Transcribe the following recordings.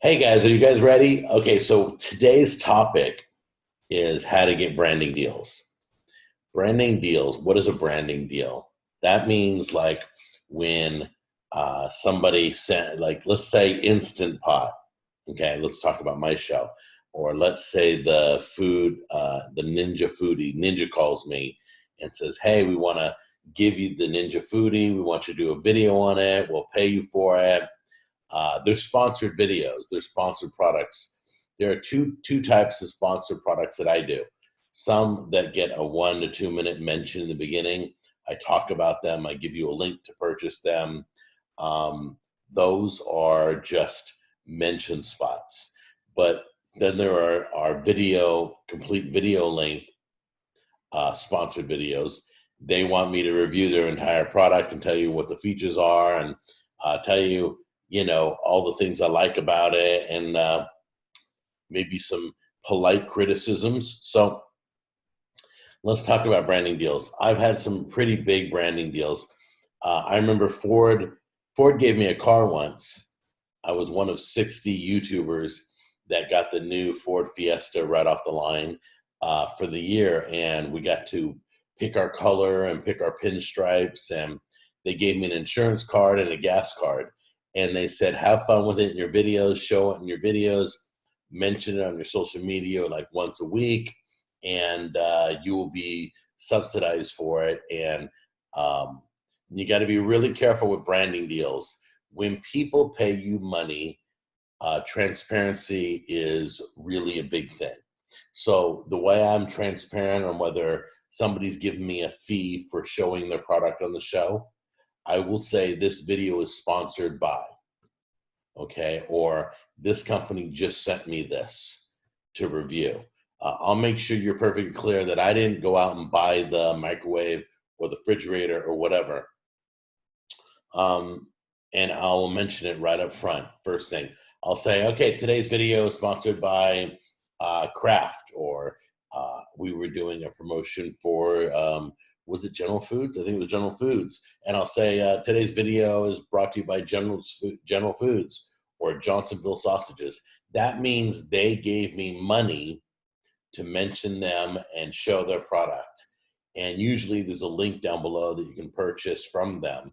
Hey guys, are you guys ready? Okay, so today's topic is how to get branding deals. Branding deals, what is a branding deal? That means like when somebody sent, like, let's say Instant Pot. Okay, let's talk about my show. Or let's say the food, the Ninja Foodie, Ninja calls me and says, hey, we want to give you the Ninja Foodie. We want you to do a video on it. We'll pay you for it. They're sponsored videos. They're sponsored products. There are two types of sponsored products that I do. Some that get a 1 to 2 minute mention in the beginning. I talk about them. I give you a link to purchase them. Um, those are just mention spots. But then there are video, complete video length sponsored videos. They want me to review their entire product and tell you what the features are and tell you, all the things I like about it and maybe some polite criticisms. So let's talk about branding deals. I've had some pretty big branding deals. I remember Ford gave me a car once. I was one of 60 YouTubers that got the new Ford Fiesta right off the line for the year, and we got to pick our color and pick our pinstripes, and they gave me an insurance card and a gas card, and they said, have fun with it in your videos, show it in your videos, mention it on your social media like once a week, and you will be subsidized for it. And um, you got to be really careful with branding deals. When people pay you money, transparency is really a big thing. So the way I'm transparent on whether somebody's giving me a fee for showing their product on the show, I will say this video is sponsored by, okay, or this company just sent me this to review. I'll make sure you're perfectly clear that I didn't go out and buy the microwave or the refrigerator or whatever. Um, and I'll mention it right up front. First thing, I'll say, okay, today's video is sponsored by Kraft, or we were doing a promotion for, was it General Foods? I think it was General Foods. And I'll say, today's video is brought to you by General Foods or Johnsonville Sausages. That means they gave me money to mention them and show their product. And usually there's a link down below that you can purchase from them.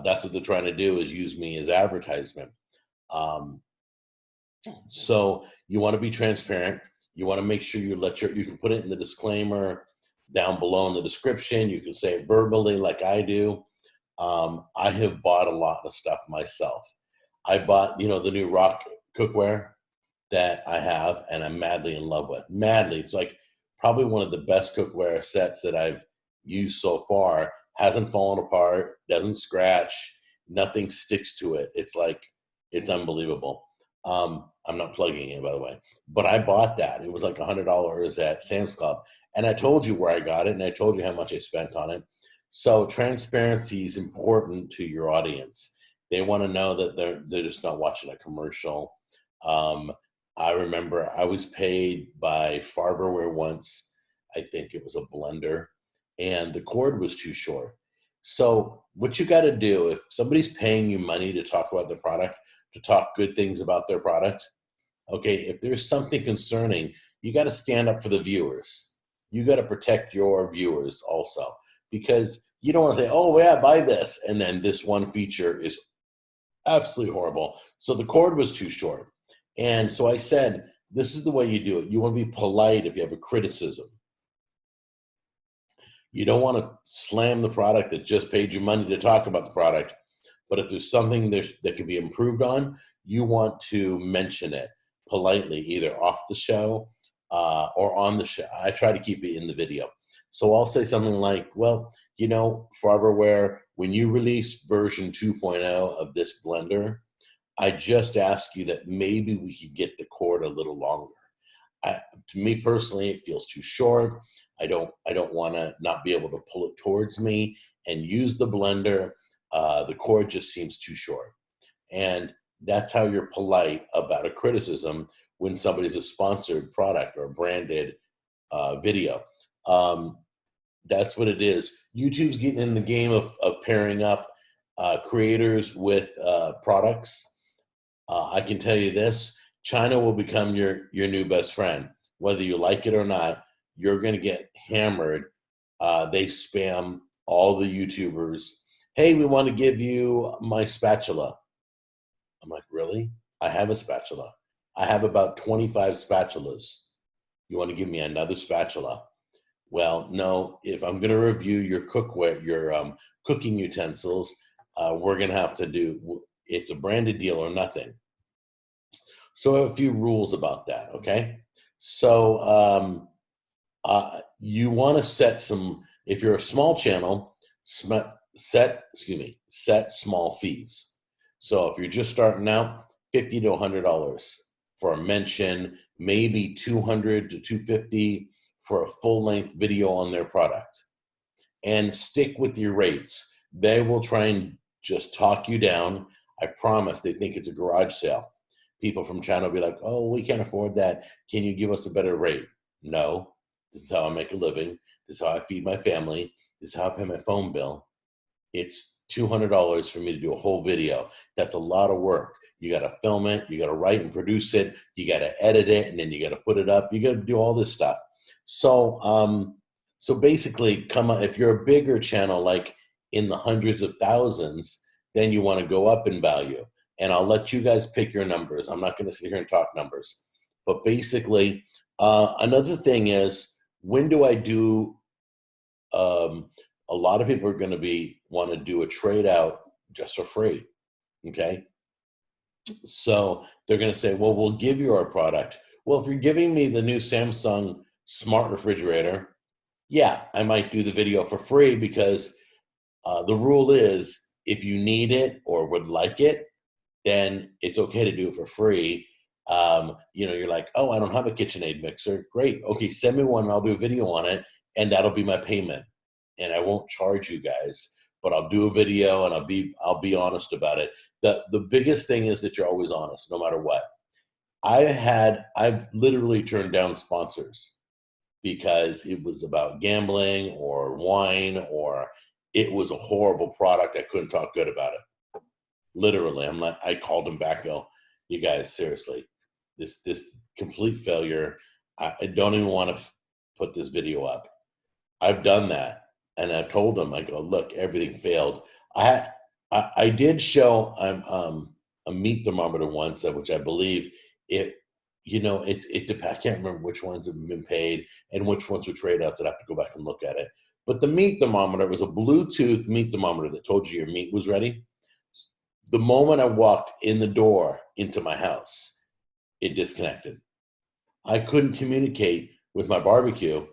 That's what they're trying to do, is use me as advertisement. Um, so you want to be transparent. You want to make sure you can put it in the disclaimer down below in the description. You can say it verbally like I do. I have bought a lot of stuff myself. I bought, the new Rock cookware that I have and I'm madly in love with. Madly. It's like probably one of the best cookware sets that I've used so far. Hasn't fallen apart, doesn't scratch, nothing sticks to it. It's unbelievable. I'm not plugging it, by the way, but I bought that. It was like $100 at Sam's Club. And I told you where I got it and I told you how much I spent on it. So transparency is important to your audience. They want to know that they're just not watching a commercial. Um, I remember I was paid by Farberware once. I think it was a blender, and the cord was too short. So what you got to do, if somebody's paying you money to talk about the product, to talk good things about their product, okay, if there's something concerning, you got to stand up for the viewers. You got to protect your viewers also, because you don't want to say, oh yeah, buy this, and then this one feature is absolutely horrible. So the cord was too short. And so I said, this is the way you do it. You want to be polite if you have a criticism. You don't want to slam the product that just paid you money to talk about the product. But if there's something that can be improved on, you want to mention it politely, either off the show or on the show. I try to keep it in the video. So I'll say something like, well, Farberware, when you release version 2.0 of this blender, I just ask you that maybe we could get the cord a little longer. To me personally, it feels too short. I don't want to not be able to pull it towards me and use the blender. The cord just seems too short. And that's how you're polite about a criticism when somebody's a sponsored product or a branded video. That's what it is. YouTube's getting in the game of pairing up creators with products. I can tell you this, China will become your new best friend. Whether you like it or not, you're going to get hammered. They spam all the YouTubers. Hey, we want to give you my spatula. I'm like, really? I have a spatula. I have about 25 spatulas. You want to give me another spatula? Well, no, if I'm going to review your cookware, your cooking utensils, we're going to have to do, it's a branded deal or nothing. So I have a few rules about that, okay? So you want to set some, if you're a small channel, set small fees. So if you're just starting out, $50 to $100 for a mention, maybe $200 to $250 for a full-length video on their product. And stick with your rates. They will try and just talk you down. I promise they think it's a garage sale. People from China will be like, oh, we can't afford that. Can you give us a better rate? No, this is how I make a living. This is how I feed my family. This is how I pay my phone bill. It's $200 for me to do a whole video. That's a lot of work. You got to film it. You got to write and produce it. You got to edit it, and then you got to put it up. You got to do all this stuff. So, so basically, if you're a bigger channel, like in the hundreds of thousands, then you want to go up in value. And I'll let you guys pick your numbers. I'm not going to sit here and talk numbers. But basically, another thing is, when do I do, a lot of people are going to want to do a trade out just for free, okay? So they're going to say, well, we'll give you our product. Well, if you're giving me the new Samsung smart refrigerator, yeah, I might do the video for free, because the rule is, if you need it or would like it, then it's okay to do it for free. You're like, oh, I don't have a KitchenAid mixer. Great. Okay, send me one and I'll do a video on it, and that'll be my payment. And I won't charge you guys, but I'll do a video and I'll be honest about it. The biggest thing is that you're always honest, no matter what. I've literally turned down sponsors because it was about gambling or wine, or it was a horrible product. I couldn't talk good about it. Literally, I called them back, go, you guys, seriously, this complete failure. I don't even want to put this video up. I've done that. And I told them, I go, look, everything failed. I did show a meat thermometer once, which I believe it, I can't remember which ones have been paid and which ones were trade outs. I'd have to go back and look at it. But the meat thermometer was a Bluetooth meat thermometer that told you your meat was ready. The moment I walked in the door into my house, it disconnected. I couldn't communicate with my barbecue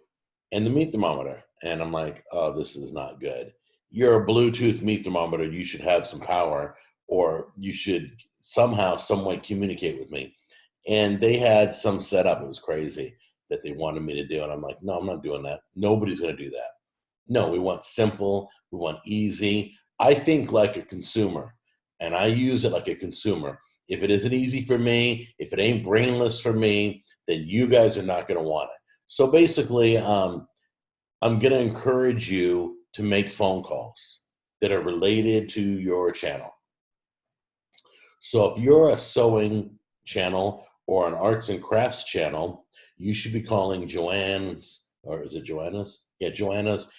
and the meat thermometer. And I'm like, oh, this is not good. You're a Bluetooth meat thermometer. You should have some power, or you should somehow, some way communicate with me. And they had some setup. It was crazy that they wanted me to do. And I'm like, no, I'm not doing that. Nobody's going to do that. No, we want simple. We want easy. I think like a consumer, and I use it like a consumer. If it isn't easy for me, if it ain't brainless for me, then you guys are not going to want it. So basically, I'm going to encourage you to make phone calls that are related to your channel. So if you're a sewing channel or an arts and crafts channel, you should be calling Joanne's, or is it Joanna's? Yeah, Joanna's,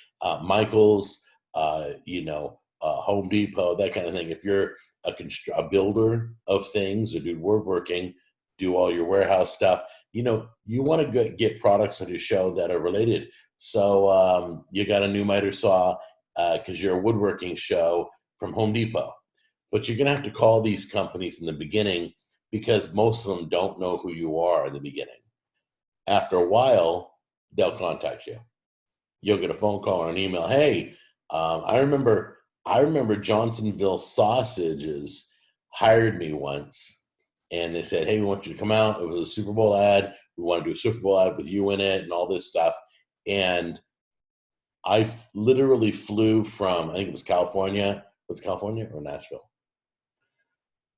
Michael's, Home Depot, that kind of thing. If you're a builder of things, or do woodworking, do all your warehouse stuff, you want to get products on your show that are related. So you got a new miter saw because you're a woodworking show from Home Depot. But you're going to have to call these companies in the beginning, because most of them don't know who you are in the beginning. After a while, they'll contact you. You'll get a phone call or an email. Hey, I remember Johnsonville Sausages hired me once, and they said, hey, we want you to come out. It was a Super Bowl ad. We want to do a Super Bowl ad with you in it and all this stuff. And I literally flew from, I think it was California. Was it California or Nashville?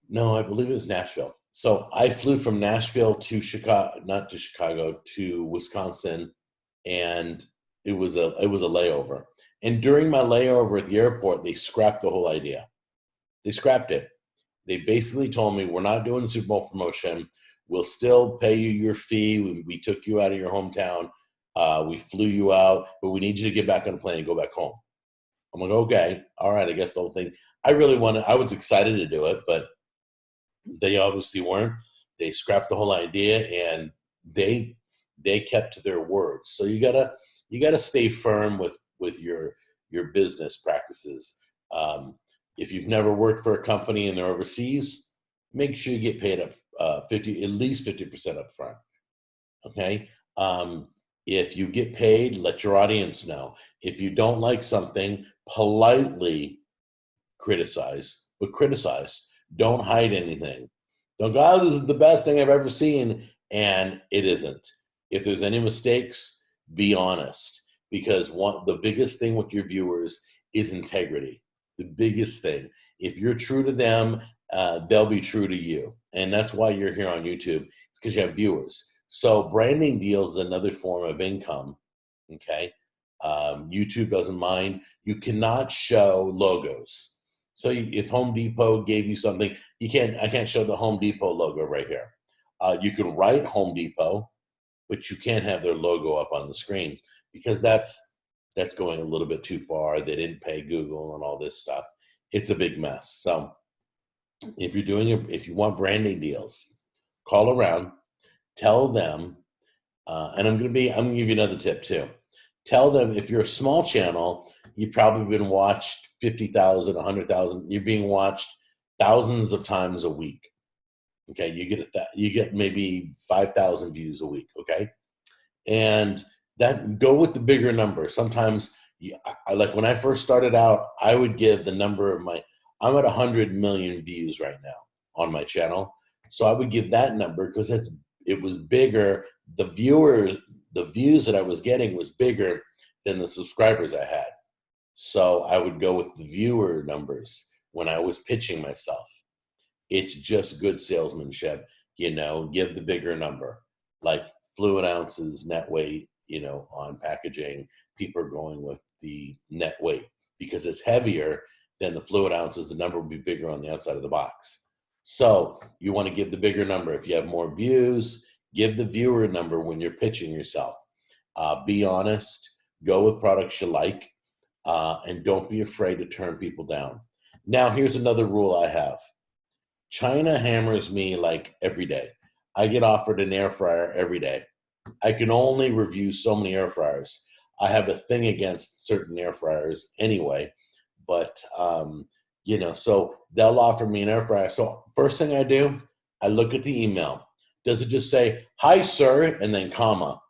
No, I believe it was Nashville. So I flew from Nashville to Chicago, to Wisconsin, and it was a layover. And during my layover at the airport, they scrapped the whole idea. They scrapped it. They basically told me, we're not doing Super Bowl promotion. We'll still pay you your fee. We took you out of your hometown. We flew you out, but we need you to get back on a plane and go back home. I'm like, okay, all right, I guess the whole thing. I was excited to do it, but they obviously weren't. They scrapped the whole idea, and they kept to their words. So you gotta stay firm with your business practices. If you've never worked for a company and they're overseas, make sure you get paid up at least 50% up front. Okay. If you get paid, let your audience know. If you don't like something, politely criticize, but criticize. Don't hide anything. Don't go, oh, this is the best thing I've ever seen, and it isn't. If there's any mistakes, be honest, because the biggest thing with your viewers is integrity. The biggest thing. If you're true to them, they'll be true to you, and that's why you're here on YouTube. It's because you have viewers. So branding deals is another form of income. Okay, YouTube doesn't mind. You cannot show logos. So if Home Depot gave you something, I can't show the Home Depot logo right here. You can write Home Depot, but you can't have their logo up on the screen because that's going a little bit too far. They didn't pay Google and all this stuff. It's a big mess. So if you want branding deals, call around, tell them, and I'm gonna give you another tip too. Tell them if you're a small channel, you've probably been watched 50,000, 100,000. You're being watched thousands of times a week. Okay, you get maybe 5,000 views a week. Okay, and that go with the bigger number. Sometimes, like when I first started out, I would give the number of I'm at 100 million views right now on my channel, so I would give that number because it was bigger. The views that I was getting was bigger than the subscribers I had. So I would go with the viewer numbers when I was pitching myself. It's just good salesmanship, give the bigger number, like fluid ounces, net weight, on packaging. People are going with the net weight because it's heavier than the fluid ounces. The number will be bigger on the outside of the box. So you want to give the bigger number. If you have more views, give the viewer number when you're pitching yourself. Be honest. Go with products you like. And don't be afraid to turn people down. Now, here's another rule I have. China hammers me like every day. I get offered an air fryer every day. I can only review so many air fryers. I have a thing against certain air fryers anyway, but so they'll offer me an air fryer. So first thing I do, I look at the email. Does it just say, "Hi, sir," and then comma?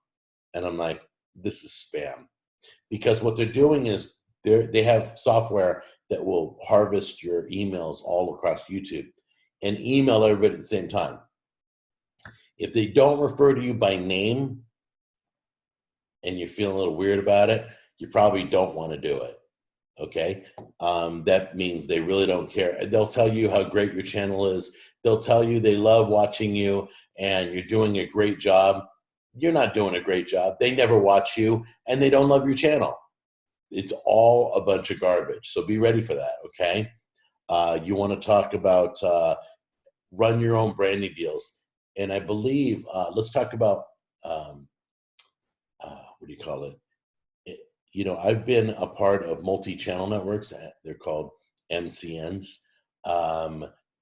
And I'm like, this is spam. Because what they're doing is they have software that will harvest your emails all across YouTube and email everybody at the same time. If they don't refer to you by name and you're feeling a little weird about it, you probably don't want to do it. Okay? That means they really don't care. They'll tell you how great your channel is. They'll tell you they love watching you and you're doing a great job. You're not doing a great job. They never watch you and they don't love your channel. It's all a bunch of garbage. So be ready for that, okay? You want to talk about run your own branding deals. And I believe, let's talk about, what do you call it? I've been a part of multi-channel networks. They're called MCNs.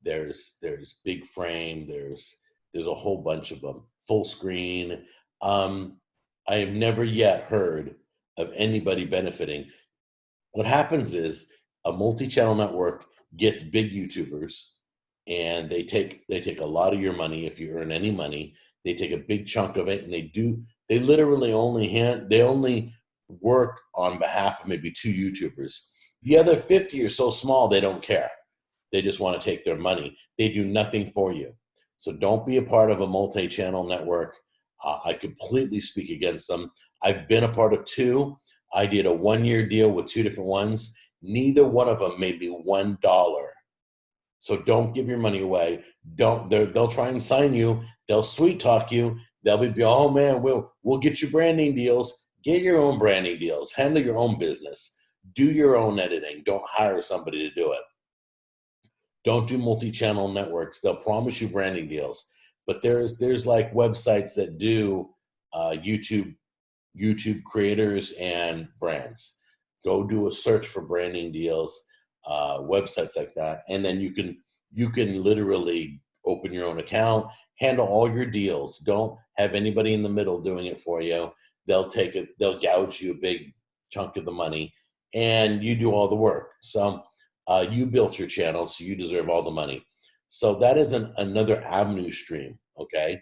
There's Big Frame. There's a whole bunch of them. Full Screen. I have never yet heard of anybody benefiting. What happens is a multi-channel network gets big YouTubers and they take a lot of your money. If you earn any money, they take a big chunk of it, and they literally only work on behalf of maybe 2 YouTubers. The other 50 are so small they don't care. They just want to take their money. They do nothing for you. So don't be a part of a multi-channel network. I completely speak against them. I've been a part of 2. I did a 1-year deal with 2 different ones. Neither one of them made me $1. So don't give your money away. They'll try and sign you. They'll sweet talk you. They'll be, oh man, we'll get you branding deals. Get your own branding deals. Handle your own business. Do your own editing. Don't hire somebody to do it. Don't do multi-channel networks. They'll promise you branding deals, but there's like websites that do YouTube creators and brands. Go do a search for branding deals, websites like that, and then you can literally open your own account, handle all your deals. Don't have anybody in the middle doing it for you. They'll take it. They'll gouge you a big chunk of the money, and you do all the work. So you built your channel, so you deserve all the money. So that is another avenue stream. Okay,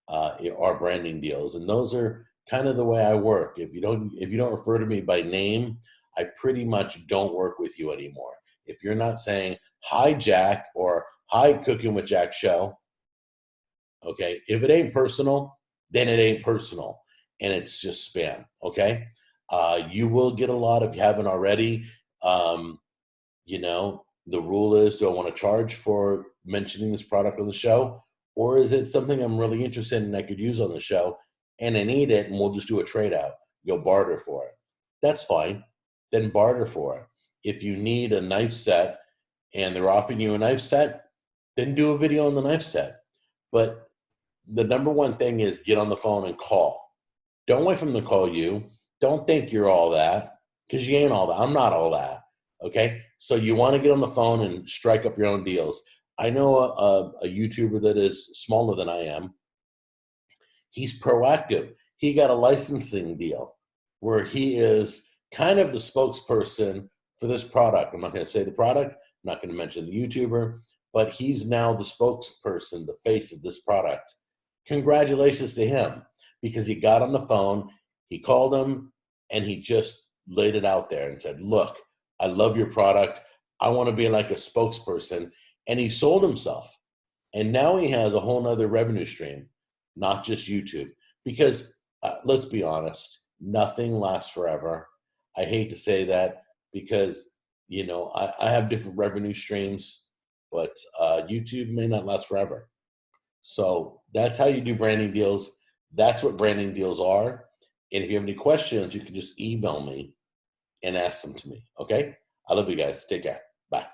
our branding deals, and those are kind of the way I work. If you don't refer to me by name, I pretty much don't work with you anymore. If you're not saying hi Jack or hi Cooking with Jack show, okay, if it ain't personal, then it ain't personal, and it's just spam. Okay, you will get a lot if you haven't already. You know, the rule is, do I want to charge for mentioning this product on the show? Or is it something I'm really interested in and I could use on the show and I need it and we'll just do a trade out? You'll barter for it. That's fine. Then barter for it. If you need a knife set and they're offering you a knife set, then do a video on the knife set. But the number one thing is get on the phone and call. Don't wait for them to call you. Don't think you're all that, because you ain't all that. I'm not all that. Okay, so you want to get on the phone and strike up your own deals. I know a YouTuber that is smaller than I am. He's proactive. He got a licensing deal where he is kind of the spokesperson for this product. I'm not going to say the product. I'm not going to mention the YouTuber, but he's now the spokesperson, the face of this product. Congratulations to him, because he got on the phone, he called him, and he just laid it out there and said, look, I love your product. I want to be like a spokesperson. And he sold himself. And now he has a whole nother revenue stream, not just YouTube. Because let's be honest, nothing lasts forever. I hate to say that because, you know, I have different revenue streams, but YouTube may not last forever. So that's how you do branding deals. That's what branding deals are. And if you have any questions, you can just email me and ask them to me. Okay? I love you guys. Take care. Bye.